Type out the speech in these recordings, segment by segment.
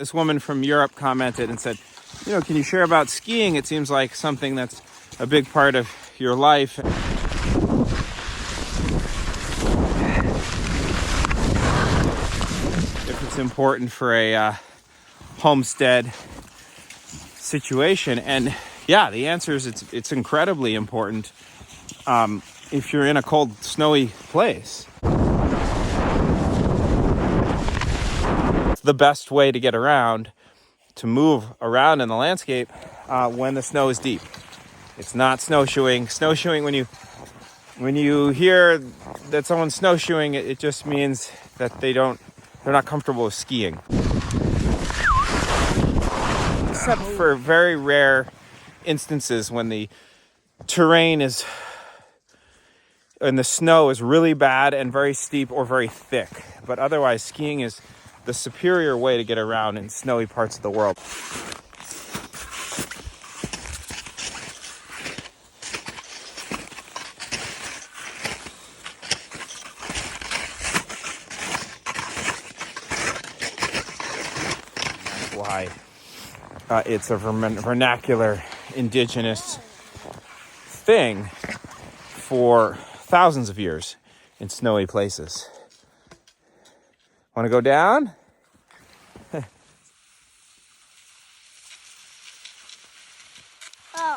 This woman from Europe commented and said, you know, can you share about skiing? It seems like something that's a big part of your life. If it's important for a homestead situation. And yeah, the answer is it's incredibly important if you're in a cold, snowy place. It's the best way to get around, to move around in the landscape when the snow is deep. It's not snowshoeing. Snowshoeing, when you hear that someone's snowshoeing, it just means that they're not comfortable with skiing. Except for very rare instances when the terrain is, and the snow is really bad and very steep or very thick. But otherwise, skiing is the superior way to get around in snowy parts of the world. That's why it's a vernacular, indigenous thing for thousands of years in snowy places. Want to go down? Oh,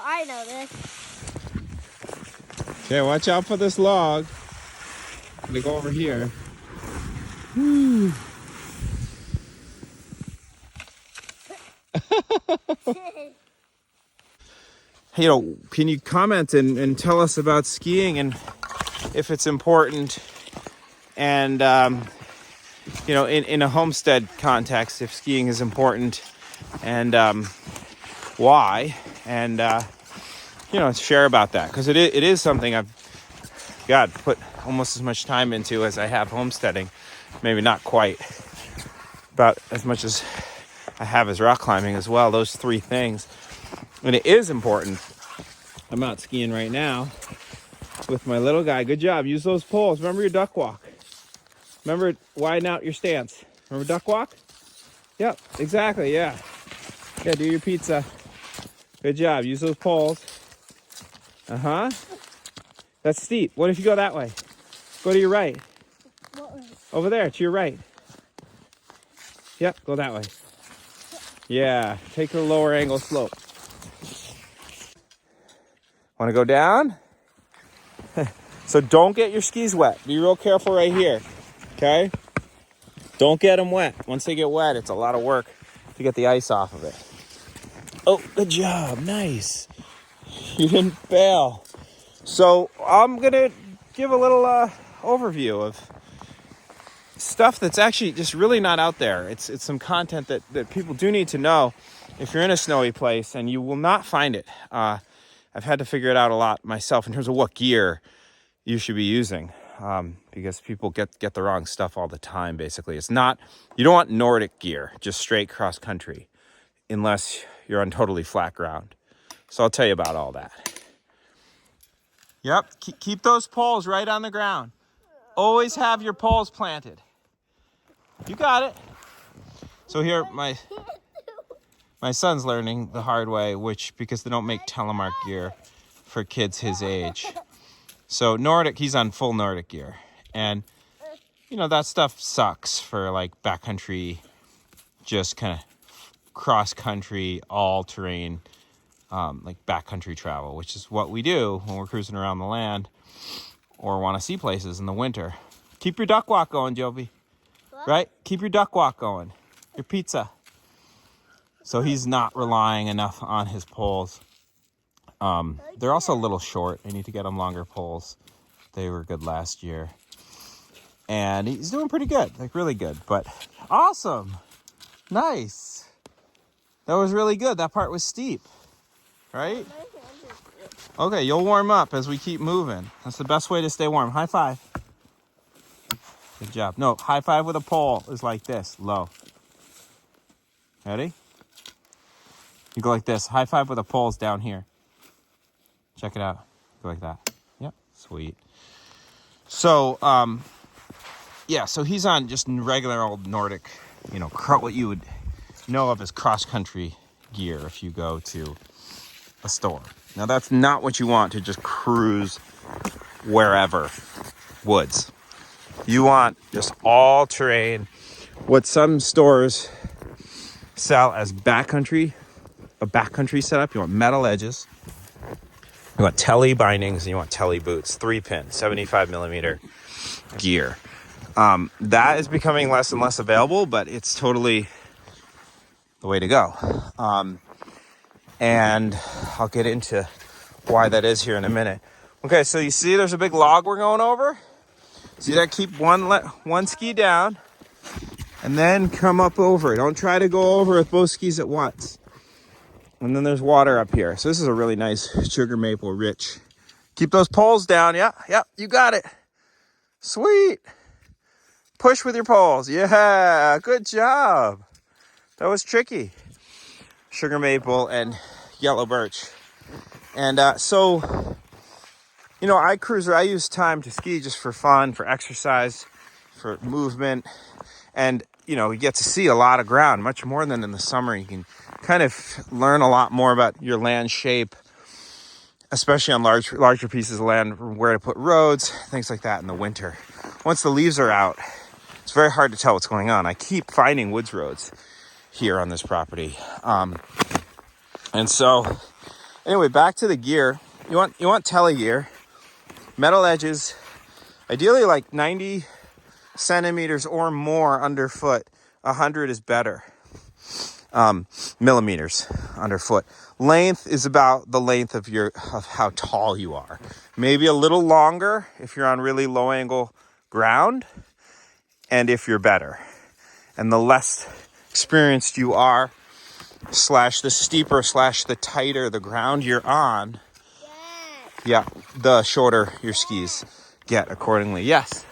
I know this. Okay, watch out for this log. I'm gonna go over here. Woo. You know, can you comment and tell us about skiing and if it's important, and you know, in a homestead context, if skiing is important and why, and you know, share about that, because it is something I've put almost as much time into as I have homesteading. Maybe not quite, about as much as I have as rock climbing as well. Those three things. And it is important. I'm out skiing right now with my little guy. Good job. Use those poles. Remember your duck walk. Remember, widen out your stance. Remember duck walk? Yep, exactly, yeah. Yeah, do your pizza. Good job. Use those poles. Uh-huh. That's steep. What if you go that way? Go to your right. What way? Over there, to your right. Yep, go that way. Yeah, take the lower angle slope. Want to go down? So don't get your skis wet. Be real careful right here, okay? Don't get them wet. Once they get wet, it's a lot of work to get the ice off of it. Oh, good job. Nice. You didn't fail. So I'm going to give a little overview of stuff that's actually just really not out there. It's some content that people do need to know if you're in a snowy place, and you will not find it. I've had to figure it out a lot myself in terms of what gear you should be using, because people get the wrong stuff all the time. Basically, it's not, you don't want Nordic gear, just straight cross country, unless you're on totally flat ground. So I'll tell you about all that. Yep, keep those poles right on the ground. Always have your poles planted. You got it. So here, my son's learning the hard way, because they don't make telemark gear for kids his age. So Nordic, he's on full Nordic gear. And, you know, that stuff sucks for like backcountry, just kind of cross-country, all-terrain, like backcountry travel, which is what we do when we're cruising around the land or want to see places in the winter. Keep your duck walk going, Jovi. What? Right? Keep your duck walk going. Your pizza. So he's not relying enough on his poles. They're also a little short. I need to get him longer poles. They were good last year. And he's doing pretty good, like really good. But awesome. Nice. That was really good. That part was steep, right? Okay, you'll warm up as we keep moving. That's the best way to stay warm. High five. Good job. No, high five with a pole is like this, low. Ready? You go like this. High five with a pole's down here. Check it out. Go like that. Yep, sweet. So, yeah, so he's on just regular old Nordic, you know, what you would know of as cross-country gear if you go to a store. Now that's not what you want to just cruise wherever, woods. You want just all terrain. What some stores sell as backcountry, a backcountry setup. You want metal edges, you want telly bindings, and you want telly boots. 3-pin, 75 millimeter gear. That is becoming less and less available, but it's totally the way to go. And I'll get into why that is here in a minute. Okay, so you see there's a big log we're going over? See that? Keep one ski down and then come up over it. Don't try to go over with both skis at once. And then there's water up here. So this is a really nice sugar maple rich. Keep those poles down. Yeah, you got it. Sweet. Push with your poles. Yeah, good job. That was tricky. Sugar maple and yellow birch. And so, you know, I use time to ski just for fun, for exercise, for movement. And, you know, you get to see a lot of ground, much more than in the summer. You can kind of learn a lot more about your land shape, especially on larger pieces of land, where to put roads, things like that in the winter. Once the leaves are out, it's very hard to tell what's going on. I keep finding woods roads here on this property. And so, anyway, back to the gear. You want telly gear, metal edges, ideally like 90 centimeters or more underfoot. 100 is better. Millimeters underfoot. Length is about the length of how tall you are. Maybe a little longer if you're on really low angle ground, and if you're better. And the less experienced you are, / the steeper / the tighter the ground you're on, yeah, the shorter your skis get accordingly. Yes.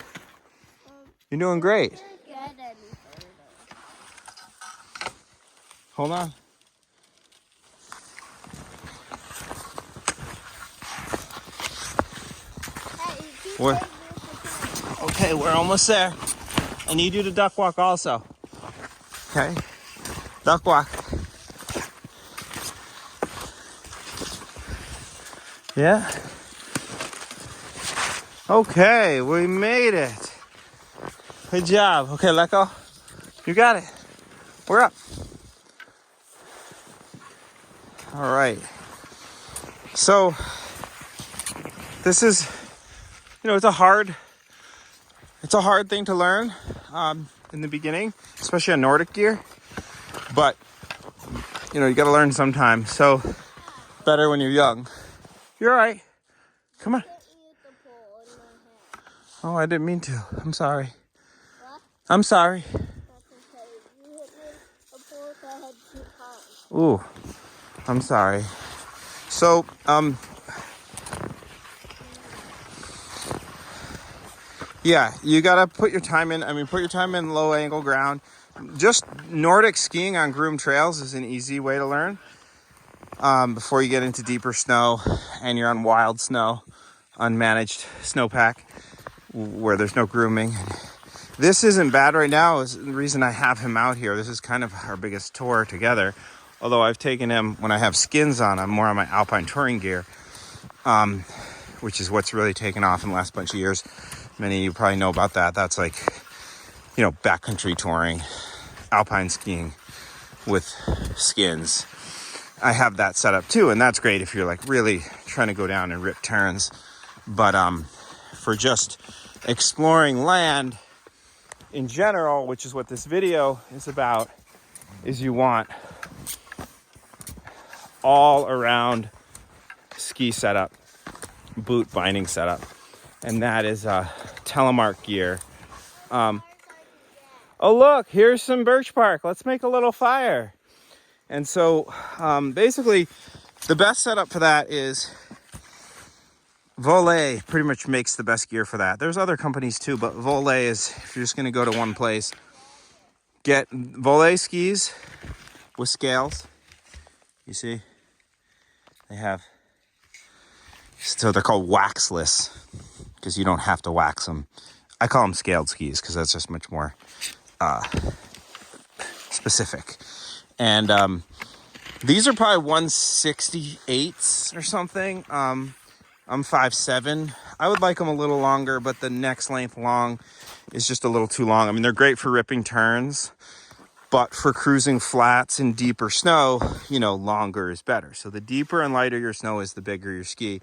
You're doing great. Hold on. Okay, we're almost there. I need you to duck walk also. Okay? Duck walk. Yeah? Okay, we made it. Good job. Okay, let go. You got it. We're up. All right. So, this is, you know, it's a hard thing to learn in the beginning, especially on Nordic gear. But, you know, you got to learn sometime. So, better when you're young. You're all right. Come on. Oh, I didn't mean to. I'm sorry. What? I'm sorry. Ooh, I'm sorry. So, yeah, you gotta put your time in. Put your time in low angle ground. Just Nordic skiing on groomed trails is an easy way to learn. Before you get into deeper snow and you're on wild snow, unmanaged snowpack, where there's no grooming. This isn't bad right now. Is the reason I have him out here. This is kind of our biggest tour together. Although I've taken him when I have skins on. I'm more on my alpine touring gear, which is what's really taken off in the last bunch of years. Many of you probably know about that. That's like, you know, backcountry touring, alpine skiing with skins. I have that set up too, and that's great if you're like really trying to go down and rip turns. But for just exploring land in general, which is what this video is about, is you want all around ski setup, boot binding setup, and that is telemark gear. Oh look, here's some birch bark. Let's make a little fire. And so basically the best setup for that is Volet. Pretty much makes the best gear for that. There's other companies too, but Volet is, if you're just going to go to one place, get Volet skis with scales. You see, they have, so they're called waxless because you don't have to wax them. I call them scaled skis because that's just much more specific. And these are probably 168s or something. I'm 5'7". I would like them a little longer, but the next length long is just a little too long. I mean, they're great for ripping turns, but for cruising flats in deeper snow, you know, longer is better. So the deeper and lighter your snow is, the bigger your ski.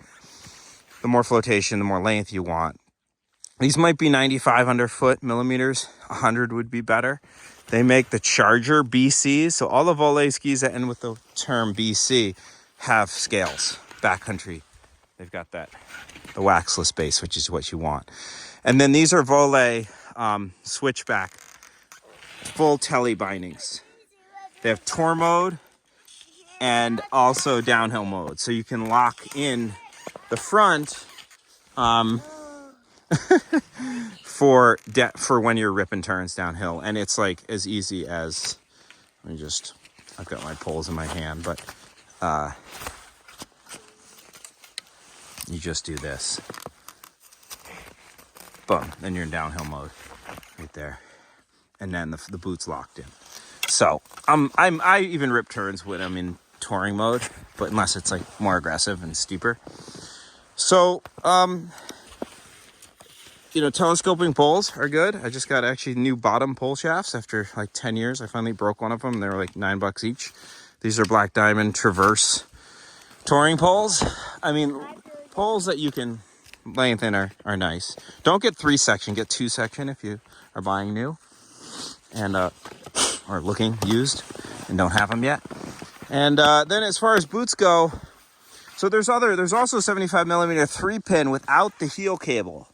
The more flotation, the more length you want. These might be 95 underfoot millimeters. 100 would be better. They make the Charger BCs. So all the Volet skis that end with the term BC have scales, backcountry. They've got that, the waxless base, which is what you want. And then these are Volet switchback, full telly bindings. They have tour mode and also downhill mode. So you can lock in the front for when you're ripping turns downhill. And it's like as easy as, I've got my poles in my hand, but you just do this. Boom, then you're in downhill mode right there. And then the boot's locked in. So I even rip turns when I'm in touring mode, but unless it's like more aggressive and steeper. So, you know, telescoping poles are good. I just got actually new bottom pole shafts after like 10 years. I finally broke one of them. They were like $9 each. These are Black Diamond Traverse touring poles. I mean, poles that you can lengthen are nice. Don't get 3-section, get 2-section if you are buying new and or looking used and don't have them yet. And then as far as boots go, so there's also 75 millimeter 3-pin without the heel cable,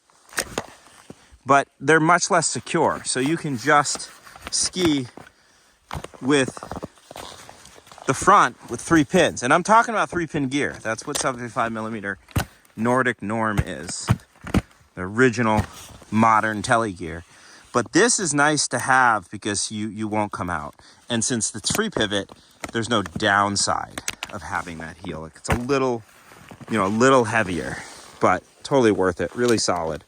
but they're much less secure. So you can just ski with the front with 3 pins. And I'm talking about 3-pin gear. That's what 75 millimeter Nordic Norm is. The original modern telly gear. But this is nice to have because you won't come out. And since it's free pivot, there's no downside of having that heel. It's a little, a little heavier, but totally worth it. Really solid.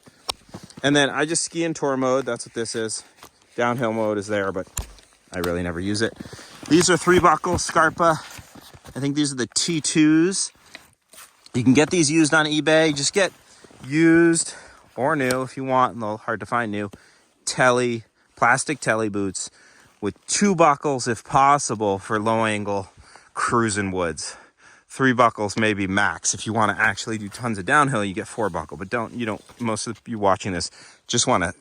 And then I just ski in tour mode. That's what this is. Downhill mode is there, but I really never use it. These are 3-buckle Scarpa. I think these are the T2s. You can get these used on eBay. Just get used or new if you want. A little hard to find new. Plastic telly boots with 2 buckles if possible for low angle cruising woods. 3 buckles maybe max. If you want to actually do tons of downhill, you get 4 buckle. But most of you watching this just want to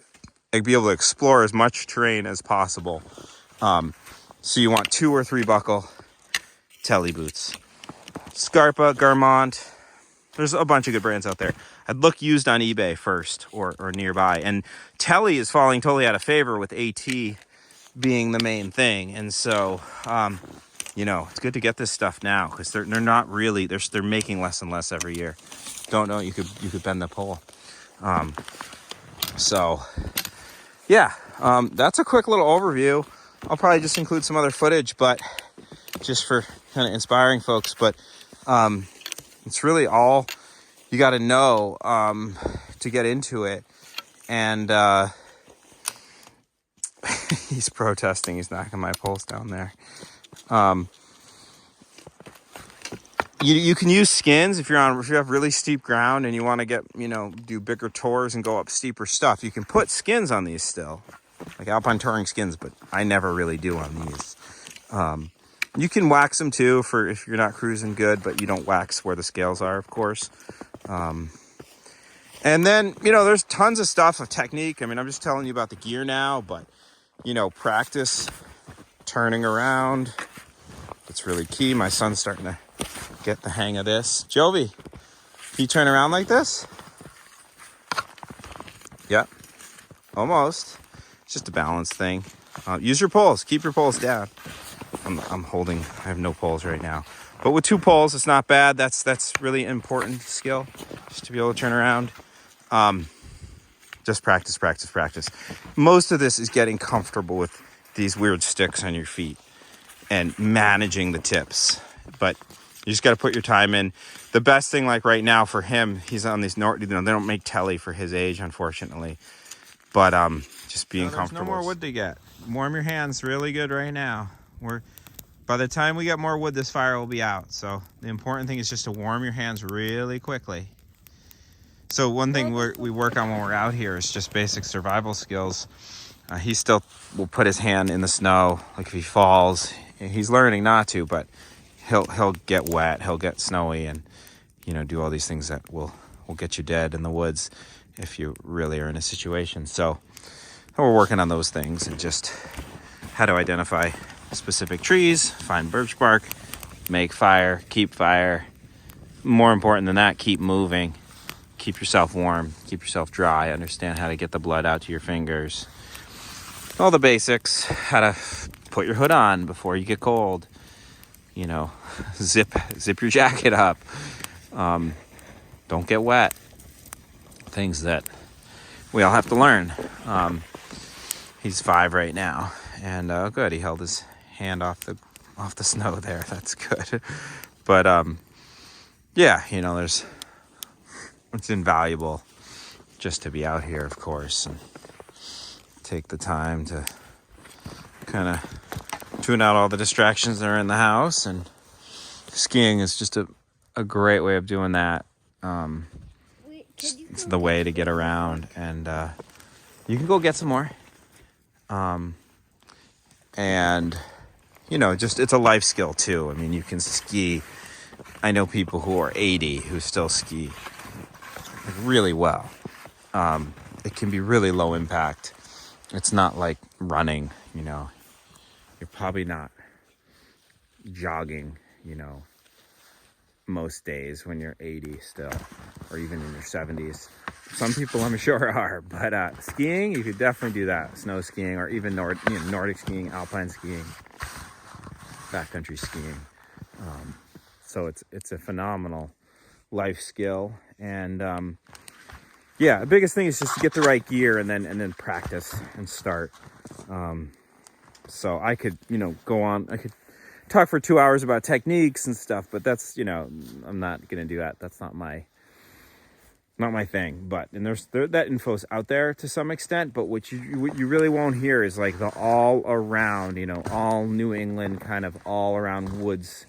be able to explore as much terrain as possible. So you want 2 or 3 buckle telly boots. Scarpa, Garmont. There's a bunch of good brands out there. I'd look used on eBay first or nearby. And telly is falling totally out of favor with AT being the main thing. And so, it's good to get this stuff now because they're not really, they're making less and less every year. Don't know, you could bend the pole. That's a quick little overview. I'll probably just include some other footage, but just for kind of inspiring folks. But it's really all you got to know to get into it. And he's protesting. He's knocking my poles down there. You can use skins if you have really steep ground and you want to get, do bigger tours and go up steeper stuff. You can put skins on these still, like Alpine Touring skins, but I never really do on these. You can wax them too for if you're not cruising good, but you don't wax where the scales are, of course. And then, there's tons of stuff of technique. I mean, I'm just telling you about the gear now, but, practice turning around. It's really key. My son's starting to get the hang of this. Jovi, can you turn around like this? Yeah, almost. It's just a balance thing. Use your poles. Keep your poles down. I have no poles right now. But with 2 poles, it's not bad. That's really important skill, just to be able to turn around. Just practice. Most of this is getting comfortable with these weird sticks on your feet and managing the tips. But you just got to put your time in. The best thing, like right now for him, he's on these, they don't make telly for his age, unfortunately. But just being comfortable. There's no more wood to get. Warm your hands really good right now. By the time we get more wood, this fire will be out. So the important thing is just to warm your hands really quickly. So one thing we work on when we're out here is just basic survival skills. He still will put his hand in the snow, like if he falls. He's learning not to, but he'll get wet, he'll get snowy, and do all these things that will get you dead in the woods if you really are in a situation. So we're working on those things and just how to identify specific trees, find birch bark, make fire, keep fire. More important than that, keep moving. Keep yourself warm, keep yourself dry, understand how to get the blood out to your fingers. All the basics, how to put your hood on before you get cold. Zip your jacket up. Don't get wet. Things that we all have to learn. He's 5 right now, and good, he held his hand off the snow there. That's good. But it's invaluable just to be out here, of course, and take the time to kind of tune out all the distractions that are in the house. And skiing is just a great way of doing that. It's the way to get around, and you can go get some more. And it's a life skill too. I mean, you can ski. I know people who are 80 who still ski really well. It can be really low impact. It's not like running, you're probably not jogging, most days when you're 80 still, or even in your 70s. Some people I'm sure are, but skiing, you could definitely do that. Snow skiing, or even Nordic skiing, alpine skiing, backcountry skiing. So it's a phenomenal life skill. And the biggest thing is just to get the right gear and then practice and start. So I could, go on. I could talk for 2 hours about techniques and stuff, but that's, I'm not going to do that. That's not my thing. But, and that info's out there to some extent, but what you really won't hear is like the all around, all New England kind of all around woods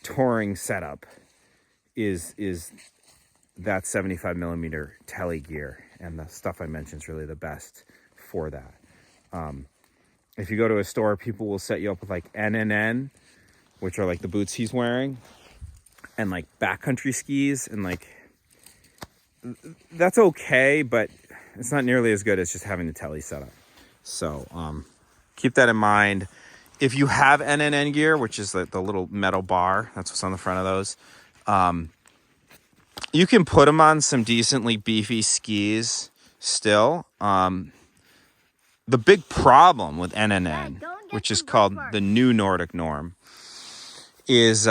touring setup is that 75 millimeter tele gear, and the stuff I mentioned is really the best for that. If you go to a store, people will set you up with like NNN, which are like the boots he's wearing, and like backcountry skis, and like that's okay, but it's not nearly as good as just having the tele set up. So keep that in mind. If you have NNN gear, which is the little metal bar, that's what's on the front of those, you can put them on some decently beefy skis still. The big problem with NNN, which is called the new Nordic norm, is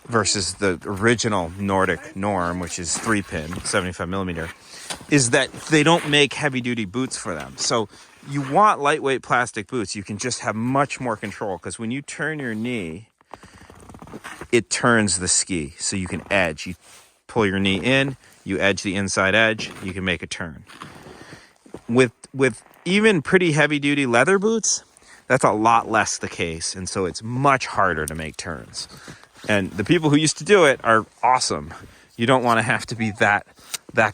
versus the original Nordic norm, which is 3-pin, 75 millimeter, is that they don't make heavy duty boots for them. So you want lightweight plastic boots. You can just have much more control, because when you turn your knee, it turns the ski. So you can edge. You pull your knee in, you edge the inside edge, you can make a turn. With even pretty heavy duty leather boots, that's a lot less the case. And so it's much harder to make turns. And the people who used to do it are awesome. You don't want to have to be that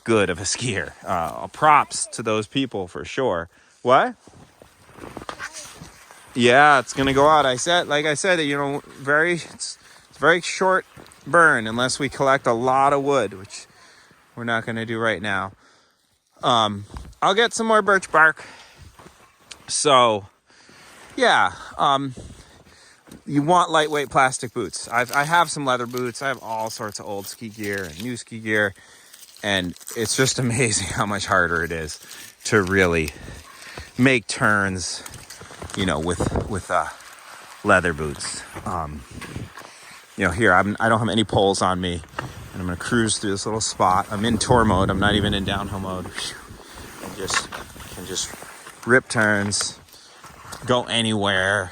good of a skier. Props to those people for sure. What? Yeah, it's gonna go out. Like I said, it's very short burn unless we collect a lot of wood, which we're not gonna do right now. I'll get some more birch bark. So, yeah. You want lightweight plastic boots. I have some leather boots. I have all sorts of old ski gear and new ski gear, and it's just amazing how much harder it is to really make turns, with leather boots. Here I don't have any poles on me, and I'm gonna cruise through this little spot. I'm in tour mode. I'm not even in downhill mode. And can just rip turns, go anywhere.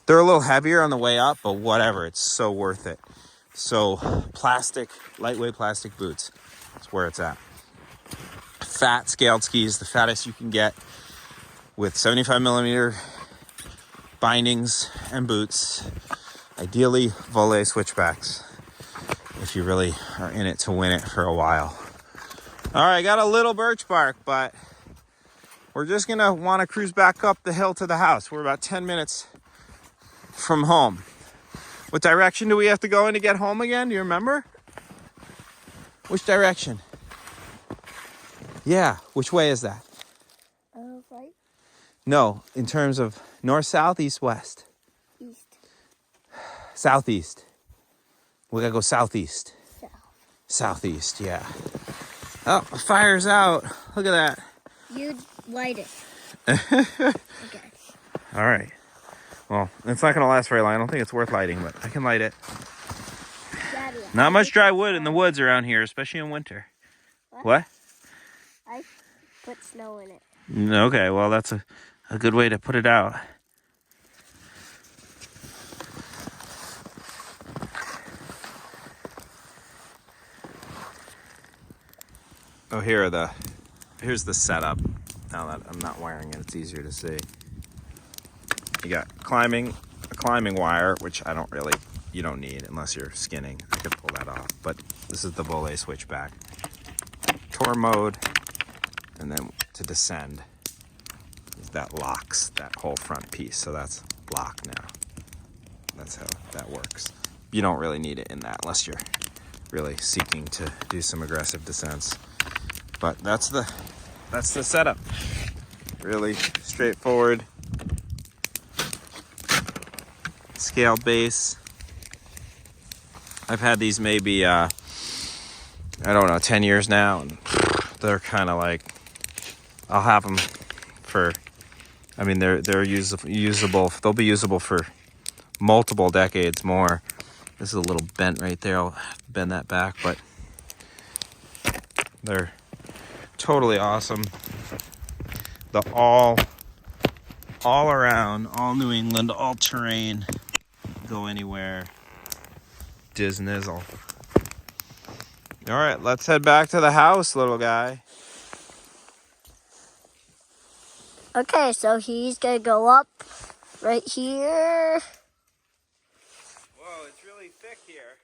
They're a little heavier on the way up, but whatever, it's so worth it. So lightweight plastic boots, that's where it's at. Fat scaled skis, the fattest you can get, with 75 millimeter bindings and boots. Ideally, volet switchbacks if you really are in it to win it for a while. All right, got a little birch bark, but we're just gonna want to cruise back up the hill to the house. We're about 10 minutes from home. What direction do we have to go in to get home again? Do you remember? Which direction? Yeah, which way is that? Right? No, in terms of north, south, east, west. East. Southeast. We gotta go southeast. South. Southeast, yeah. Oh, the fire's out. Look at that. You light it. Okay. All right. Well, it's not gonna last very long. I don't think it's worth lighting, but I can light it. Daddy, Not much dry wood in the woods around here, especially in winter. What? I put snow in it. Okay, well, that's a good way to put it out. Oh, here's the setup. Now that I'm not wiring it, it's easier to see. You got a climbing wire, which you don't need unless you're skinning. I could pull that off, but this is the volet switchback. Tour mode, and then to descend, that locks that whole front piece. So that's locked now. That's how that works. You don't really need it in that unless you're really seeking to do some aggressive descents. But that's the setup. Really straightforward. Scale base. I've had these maybe, I don't know, 10 years now. And they're kind of like, I'll have them for, I mean, they're usable. They'll be usable for multiple decades more. This is a little bent right there. I'll bend that back, but they're totally awesome. The all around, all New England, all terrain, go anywhere. Disnizzle. All right, let's head back to the house, little guy. Okay, so he's gonna go up right here. Whoa, it's really thick here.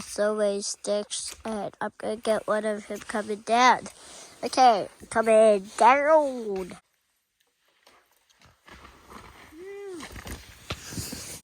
So many sticks, and I'm gonna get one of him coming down. Okay, coming down.